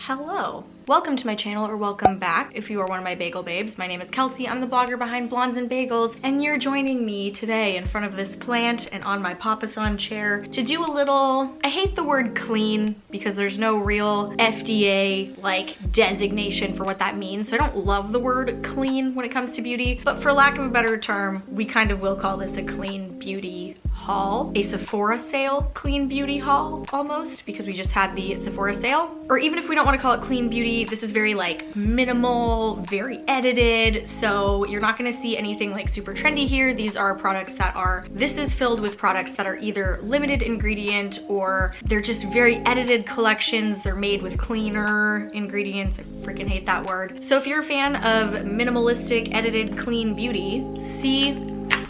Hello. Welcome to my channel, or welcome back if you are one of my bagel babes. My name is Kelsey. I'm the blogger behind Blondes and Bagels, and you're joining me today in front of this plant and on my papasan chair to do a little, I hate the word clean because there's no real FDA like designation for what that means. So I don't love the word clean when it comes to beauty, but for lack of a better term, we kind of will call this a clean beauty haul, a Sephora sale clean beauty haul almost, because we just had the Sephora sale. Or even if we don't want to call it clean beauty, this is very like minimal, very edited, so you're not going to see anything like super trendy here. These are products that are, this is filled with products that are either limited ingredient or they're just very edited collections. They're made with cleaner ingredients. I freaking hate that word. So if you're a fan of minimalistic, edited, clean beauty, see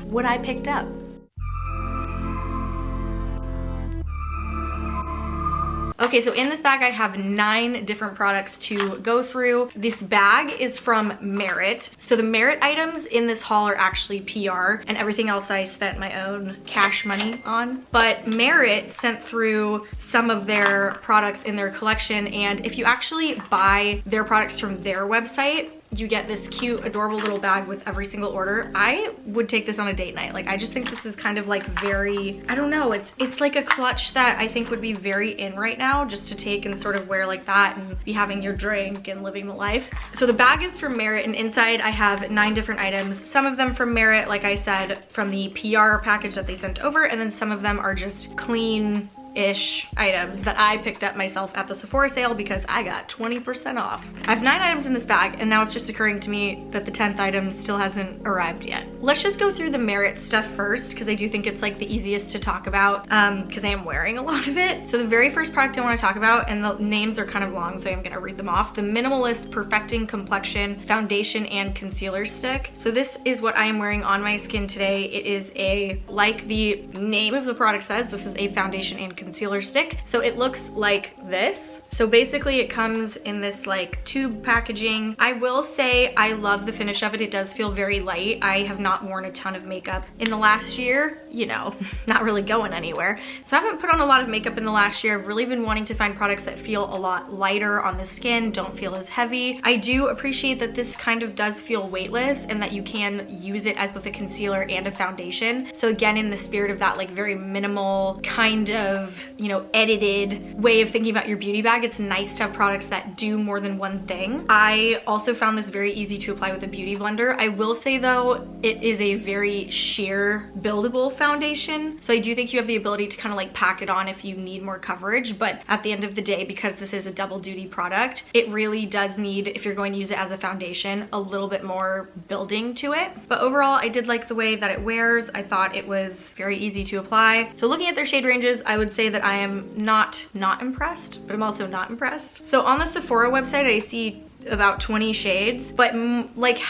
what I picked up. Okay, so in this bag I have 9 different products to go through. This bag is from Merit. So the Merit items in this haul are actually PR, and everything else I spent my own cash money on. But Merit sent through some of their products in their collection, and if you actually buy their products from their website, you get this cute, adorable little bag with every single order. I would take this on a date night. Like, I just think this is kind of like very, I don't know, it's like a clutch that I think would be very in right now, just to take and sort of wear like that and be having your drink and living the life. So the bag is from Merit, and inside I have 9 different items. Some of them from Merit, like I said, from the PR package that they sent over, and then some of them are just clean-ish items that I picked up myself at the Sephora sale because I got 20% off. I have 9 items in this bag, and now it's just occurring to me that the 10th item still hasn't arrived yet. Let's just go through the Merit stuff first, because I do think it's like the easiest to talk about because I am wearing a lot of it. So the very first product I want to talk about, and the names are kind of long, so I'm going to read them off. The Minimalist Perfecting Complexion Foundation and Concealer Stick. So this is what I am wearing on my skin today. It is a, like the name of the product says, this is a foundation and concealer stick. So it looks like this. So basically it comes in this like tube packaging. I will say I love the finish of it. It does feel very light. I have not worn a ton of makeup in the last year, you know, not really going anywhere. So I haven't put on a lot of makeup in the last year. I've really been wanting to find products that feel a lot lighter on the skin, don't feel as heavy. I do appreciate that this kind of does feel weightless and that you can use it as both a concealer and a foundation. So again, in the spirit of that like very minimal kind of, you know, edited way of thinking about your beauty bag, it's nice to have products that do more than one thing. I also found this very easy to apply with a beauty blender. I will say though, it is a very sheer buildable foundation. So I do think you have the ability to kind of like pack it on if you need more coverage. But at the end of the day, because this is a double duty product, it really does need, if you're going to use it as a foundation, a little bit more building to it. But overall, I did like the way that it wears. I thought it was very easy to apply. So looking at their shade ranges, I would say that I am not impressed, but I'm also not impressed. So on the Sephora website, I see about 20 shades, but like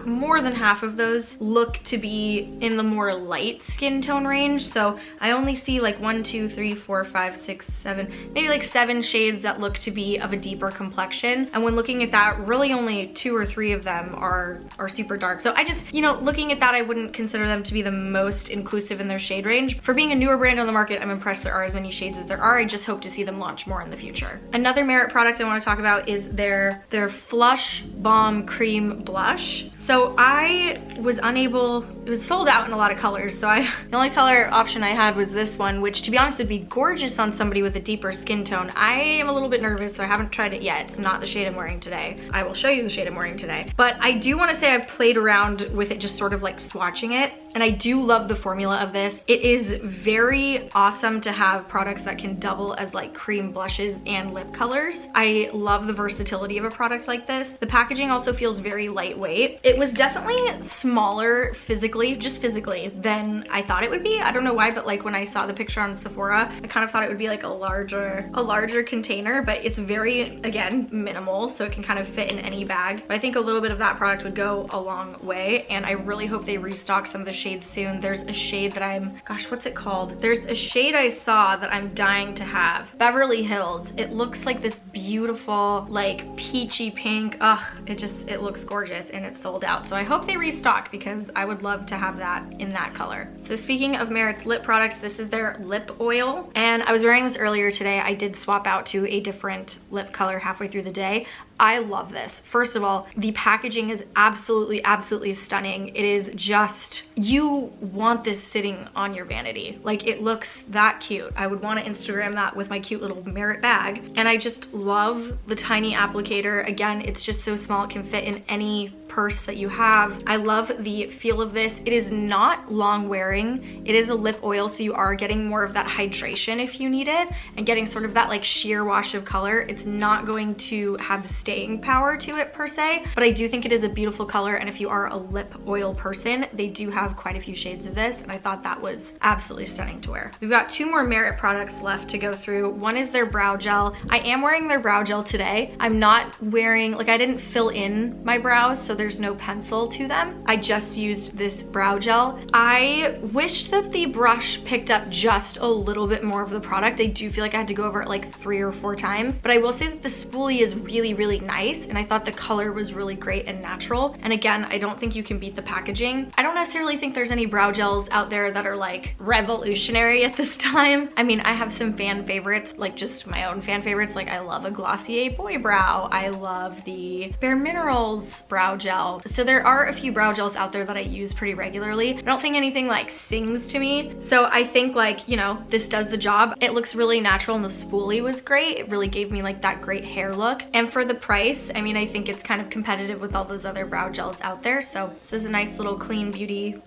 more than half of those look to be in the more light skin tone range. So I only see like 1, 2, 3, 4, 5, 6, 7, maybe like 7 shades that look to be of a deeper complexion. And when looking at that, really only 2 or 3 of them are super dark. So I just, you know, looking at that, I wouldn't consider them to be the most inclusive in their shade range. For being a newer brand on the market, I'm impressed there are as many shades as there are. I just hope to see them launch more in the future. Another Merit product I want to talk about is their Flush Balm Cream Blush. So I was unable, it was sold out in a lot of colors, so the only color option I had was this one, which to be honest would be gorgeous on somebody with a deeper skin tone. I am a little bit nervous, so I haven't tried it yet. It's not the shade I'm wearing today. I will show you the shade I'm wearing today. But I do want to say I've played around with it, just sort of like swatching it, and I do love the formula of this. It is very awesome to have products that can double as like cream blushes and lip colors. I love the versatility of a product like this. The packaging also feels very lightweight. It was definitely smaller physically, just physically, than I thought it would be. I don't know why, but like when I saw the picture on Sephora, I kind of thought it would be like a larger container, but it's very, again, minimal, so it can kind of fit in any bag. But I think a little bit of that product would go a long way, and I really hope they restock some of the shades soon. There's a shade that gosh, what's it called? There's a shade I saw that I'm dying to have. Beverly Hills. It looks like this beautiful, like peachy pink. Ugh, it looks gorgeous, and it's sold out. So I hope they restock because I would love to have that in that color. So speaking of Merit's lip products, this is their lip oil. And I was wearing this earlier today. I did swap out to a different lip color halfway through the day. I love this. First of all, the packaging is absolutely, absolutely stunning. It is just, you want this sitting on your vanity. Like, it looks that cute. I would want to Instagram that with my cute little Merit bag. And I just love the tiny applicator. Again, it's just so small, it can fit in any purse that you have. I love the feel of this. It is not long wearing. It is a lip oil, so you are getting more of that hydration if you need it, and getting sort of that like sheer wash of color. It's not going to have the staying power to it per se, but I do think it is a beautiful color, and if you are a lip oil person, they do have quite a few shades of this, and I thought that was absolutely stunning to wear. We've got 2 more Merit products left to go through. One is their brow gel. I am wearing their brow gel today. I'm not wearing, like, I didn't fill in my brows, so there's no pencil to them. I just used this brow gel. I wished that the brush picked up just a little bit more of the product. I do feel like I had to go over it like 3 or 4 times, but I will say that the spoolie is really, really nice, and I thought the color was really great and natural. And again, I don't think you can beat the packaging. I don't necessarily think there's any brow gels out there that are like revolutionary at this time. I mean, I have some fan favorites, like just my own fan favorites. Like, I love a Glossier Boy Brow. I love the Bare Minerals brow gel. So there are a few brow gels out there that I use pretty regularly. I don't think anything like sings to me. So I think, like, you know, this does the job. It looks really natural, and the spoolie was great. It really gave me like that great hair look. And for the price, I mean, I think it's kind of competitive with all those other brow gels out there. So this is a nice little clean beauty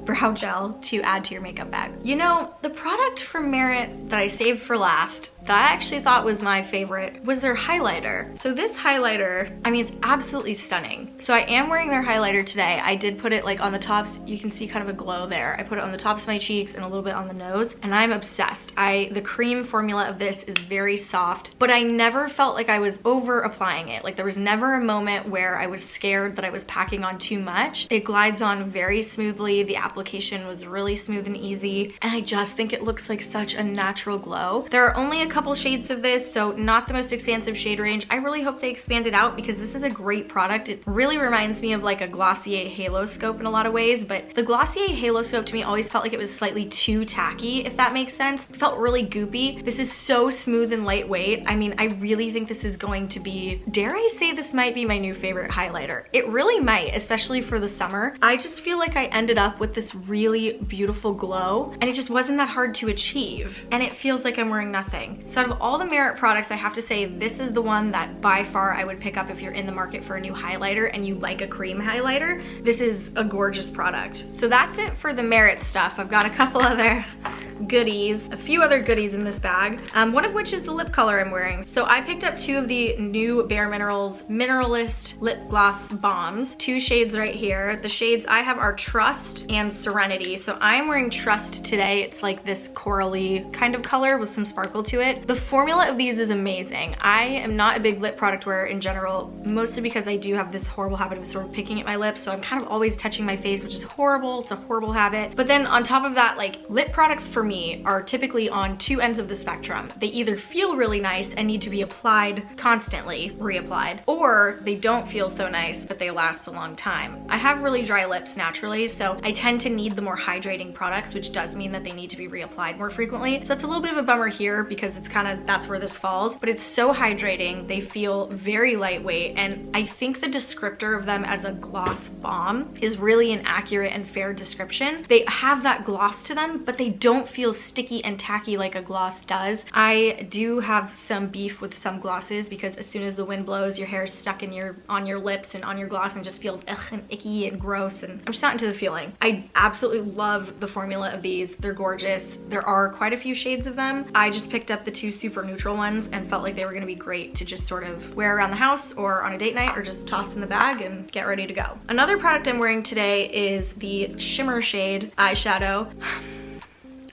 brow gel to add to your makeup bag. You know, the product from Merit that I saved for last that I actually thought was my favorite was their highlighter. So this highlighter, I mean, it's absolutely stunning. So I am wearing their highlighter today. I did put it like on the tops. You can see kind of a glow there. I put it on the tops of my cheeks and a little bit on the nose, and I'm obsessed. The cream formula of this is very soft, but I never felt like I was over applying it. Like, there was never a moment where I was scared that I was packing on too much. It glides on very smoothly. The application was really smooth and easy, and I just think it looks like such a natural glow. There are only a couple shades of this, so not the most expansive shade range. I really hope they expand it out because this is a great product. It really reminds me of like a Glossier Halo Scope in a lot of ways, but the Glossier Halo Scope to me always felt like it was slightly too tacky, if that makes sense. It felt really goopy. This is so smooth and lightweight. I mean, I really think this is going to be, dare I say, this might be my new favorite highlighter. It really might, especially for the summer. I just feel like I ended up with this really beautiful glow, and it just wasn't that hard to achieve, and it feels like I'm wearing nothing. So out of all the Merit products, I have to say this is the one that by far I would pick up if you're in the market for a new highlighter and you like a cream highlighter. This is a gorgeous product. So that's it for the Merit stuff. I've got a couple other goodies, a few other goodies in this bag, one of which is the lip color I'm wearing. So I picked up 2 of the new Bare Minerals Mineralist Lip Gloss Bombs, 2 shades right here. The shades I have are Trust and Serenity. So I am wearing Trust today. It's like this corally kind of color with some sparkle to it. The formula of these is amazing. I am not a big lip product wearer in general, mostly because I do have this horrible habit of sort of picking at my lips, so I'm kind of always touching my face, which is horrible. It's a horrible habit. But then on top of that, like, lip products for me are typically on 2 ends of the spectrum. They either feel really nice and need to be applied constantly, reapplied, or they don't feel so nice, but they last a long time. I have really dry lips naturally, so I tend to need the more hydrating products, which does mean that they need to be reapplied more frequently. So it's a little bit of a bummer here because it's kind of, that's where this falls, but it's so hydrating. They feel very lightweight, and I think the descriptor of them as a gloss bomb is really an accurate and fair description. They have that gloss to them, but they don't feel sticky and tacky like a gloss does. I do have some beef with some glosses because as soon as the wind blows, your hair is stuck in on your lips and on your gloss and just feels ugh and icky and gross, and I'm just not into the feeling. I absolutely love the formula of these. They're gorgeous. There are quite a few shades of them. I just picked up the 2 super neutral ones and felt like they were going to be great to just sort of wear around the house or on a date night, or just toss in the bag and get ready to go. Another product I'm wearing today is the shimmer shade eyeshadow.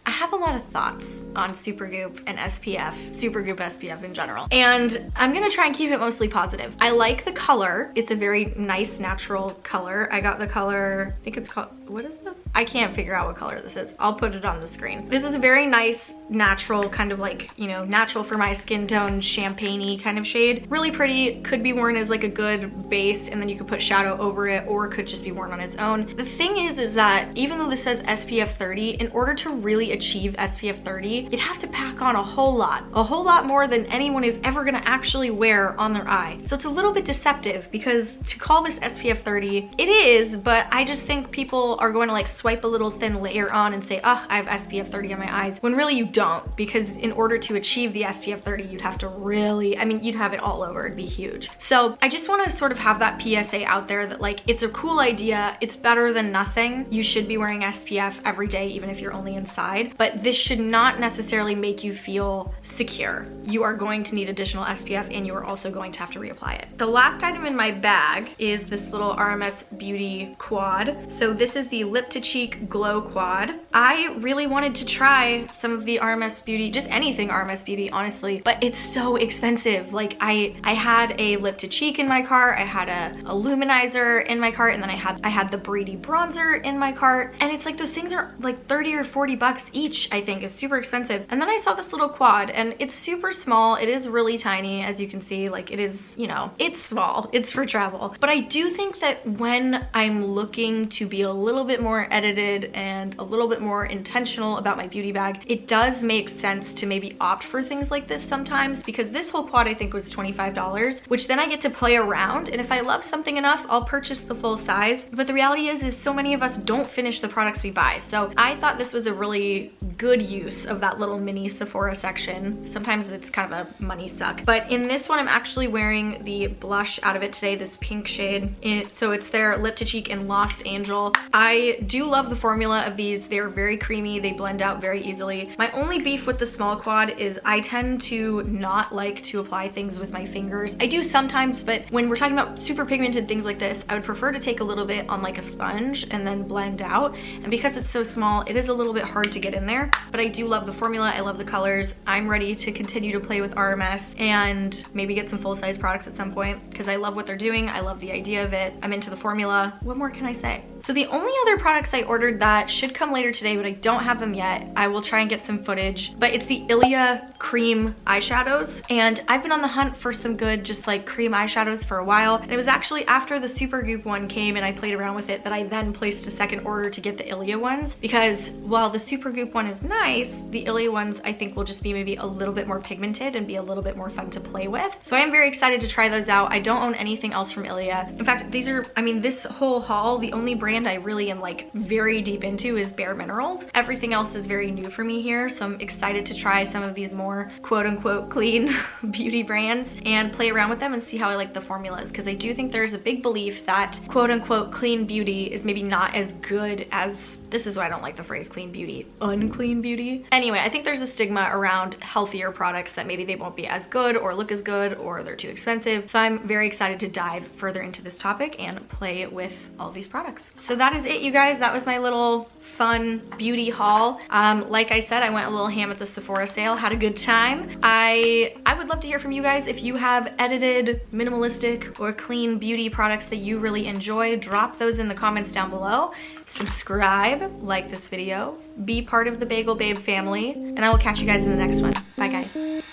I have a lot of thoughts on Supergoop and SPF, Supergoop SPF in general, and I'm gonna try and keep it mostly positive. I like the color. It's a very nice natural color. I got the color, I think it's called, what is this? I can't figure out what color this is. I'll put it on the screen. This is a very nice, natural, kind of like, you know, natural for my skin tone, champagne-y kind of shade. Really pretty, could be worn as like a good base, and then you could put shadow over it, or it could just be worn on its own. The thing is that even though this says SPF 30, in order to really achieve SPF 30, you'd have to pack on a whole lot more than anyone is ever gonna actually wear on their eye. So it's a little bit deceptive, because to call this SPF 30, it is, but I just think people are going to like swipe a little thin layer on and say, oh, I have SPF 30 on my eyes, when really you don't, because in order to achieve the SPF 30, you'd have to really, I mean, you'd have it all over, it'd be huge. So I just want to sort of have that PSA out there that like, it's a cool idea, it's better than nothing. You should be wearing SPF every day, even if you're only inside, but this should not necessarily make you feel secure. You are going to need additional SPF, and you are also going to have to reapply it. The last item in my bag is this little RMS Beauty quad. So this is the Lip to Cheek Glow Quad. I really wanted to try some of the RMS Beauty, just anything RMS Beauty, honestly, but it's so expensive. Like I had a lip to cheek in my cart, I had a luminizer in my cart, and then I had the Brady bronzer in my cart, and it's like those things are like 30 or 40 bucks each. I think is super expensive. And then I saw this little quad, and it's super small. It is really tiny, as you can see. Like it is, you know, it's small, it's for travel. But I do think that when I'm looking to be a little bit more edited and a little bit more intentional about my beauty bag, it does make sense to maybe opt for things like this sometimes, because this whole quad I think was $25, which then I get to play around, and if I love something enough, I'll purchase the full size. But the reality is so many of us don't finish the products we buy. So I thought this was a really good use of that little mini Sephora section. Sometimes it's kind of a money suck. But in this one, I'm actually wearing the blush out of it today, this pink shade. So it's their Lip to Cheek in Lost Angel. I do love the formula of these. They're very creamy. They blend out very easily. My only beef with the small quad is I tend to not like to apply things with my fingers. I do sometimes, but when we're talking about super pigmented things like this, I would prefer to take a little bit on like a sponge and then blend out. And because it's so small, it is a little bit hard to get in there. But I do love the formula. I love the colors. I'm ready to continue to play with RMS and maybe get some full-size products at some point, because I love what they're doing. I love the idea of it. I'm into the formula. What more can I say? So the only other products I ordered that should come later today, but I don't have them yet, I will try and get some footage, but it's the Ilia cream eyeshadows. And I've been on the hunt for some good, just like cream eyeshadows for a while. And it was actually after the Supergoop one came and I played around with it that I then placed a second order to get the Ilia ones, because while the Supergoop one is nice, the Ilia ones I think will just be maybe a little bit more pigmented and be a little bit more fun to play with. So I am very excited to try those out. I don't own anything else from Ilia. In fact, these are, I mean, this whole haul, the only brand I really am like very deep into is Bare Minerals. Everything else is very new for me here, so I'm excited to try some of these more quote-unquote clean beauty brands and play around with them and see how I like the formulas, because I do think there's a big belief that quote-unquote clean beauty is maybe not as good as, this is why I don't like the phrase clean beauty, unclean beauty. Anyway, I think there's a stigma around healthier products that maybe they won't be as good or look as good or they're too expensive. So I'm very excited to dive further into this topic and play with all these products. So that is it, you guys. That was my little fun beauty haul. Like I said, I went a little ham at the Sephora sale, had a good time. I would love to hear from you guys. If you have edited, minimalistic, or clean beauty products that you really enjoy, drop those in the comments down below. Subscribe, like this video, be part of the Bagel Babe family, and I will catch you guys in the next one. Bye guys.